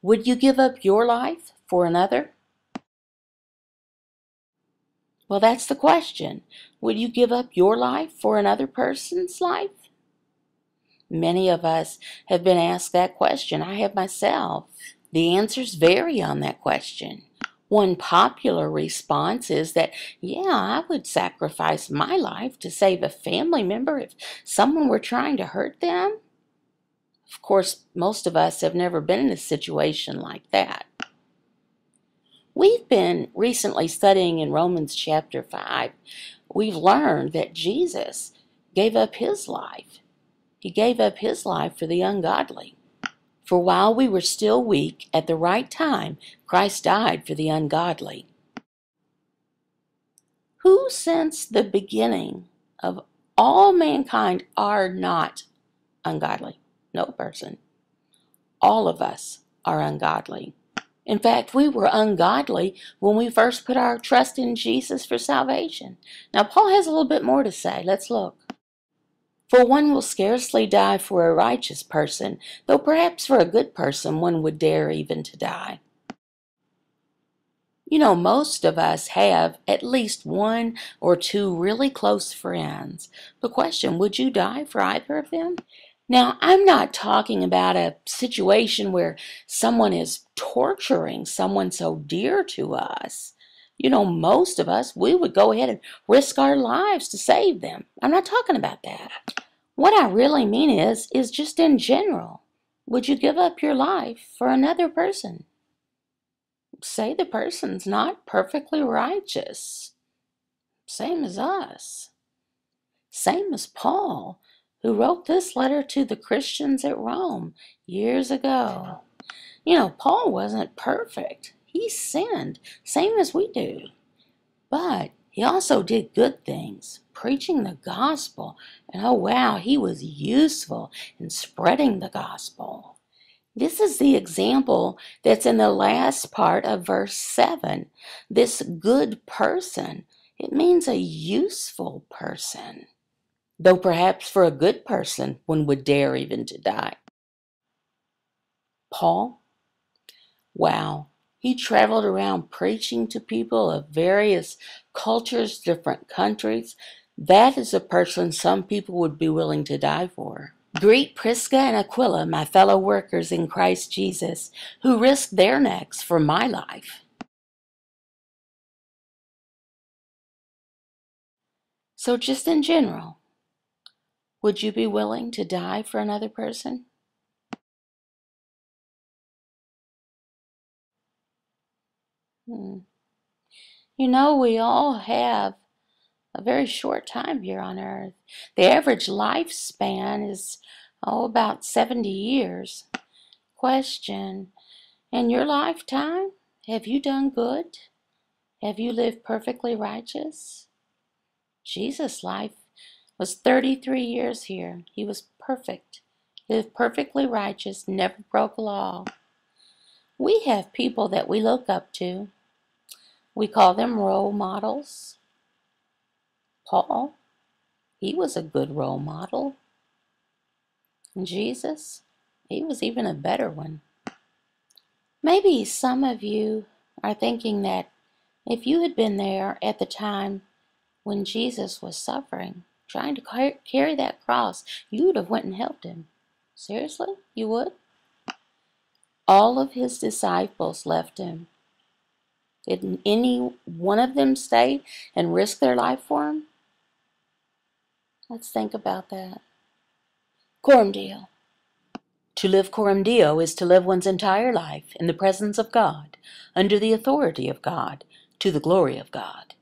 Would you give up your life for another? Well, that's the question. Would you give up your life for another person's life? Many of us have been asked that question. I have myself. The answers vary on that question. One popular response is that, yeah, I would sacrifice my life to save a family member if someone were trying to hurt them. Of course, most of us have never been in a situation like that. We've been recently studying in Romans chapter 5. We've learned that Jesus gave up his life. He gave up his life for the ungodly. For while we were still weak, at the right time, Christ died for the ungodly. Who since the beginning of all mankind are not ungodly? No person. All of us are ungodly. In fact, we were ungodly when we first put our trust in Jesus for salvation. Now, Paul has a little bit more to say. Let's look. For one will scarcely die for a righteous person, though perhaps for a good person one would dare even to die. You know, most of us have at least one or two really close friends. The question, would you die for either of them? Now, I'm not talking about a situation where someone is torturing someone so dear to us. You know, most of us, we would go ahead and risk our lives to save them. I'm not talking about that. What I really mean is just in general. Would you give up your life for another person? Say the person's not perfectly righteous. Same as us. Same as Paul, who wrote this letter to the Christians at Rome years ago. You know, Paul wasn't perfect. He sinned, same as we do. But he also did good things, preaching the gospel. And oh wow, he was useful in spreading the gospel. This is the example that's in the last part of verse 7. This good person, it means a useful person. Though perhaps for a good person, one would dare even to die. Paul, wow, he traveled around preaching to people of various cultures, different countries. That is a person some people would be willing to die for. Greet Prisca and Aquila, my fellow workers in Christ Jesus, who risked their necks for my life. So just in general, would you be willing to die for another person? You know, we all have a very short time here on earth. The average lifespan is, about 70 years. Question, in your lifetime, have you done good? Have you lived perfectly righteous? Jesus' life was 33 years here. He was perfect, lived perfectly righteous, never broke a law. We have people that we look up to. We call them role models. Paul, he was a good role model. And Jesus, he was even a better one. Maybe some of you are thinking that if you had been there at the time when Jesus was suffering, trying to carry that cross, you would have went and helped him. Seriously? You would? All of his disciples left him. Did any one of them stay and risk their life for him? Let's think about that. Coram Deo. To live coram Deo is to live one's entire life in the presence of God, under the authority of God, to the glory of God.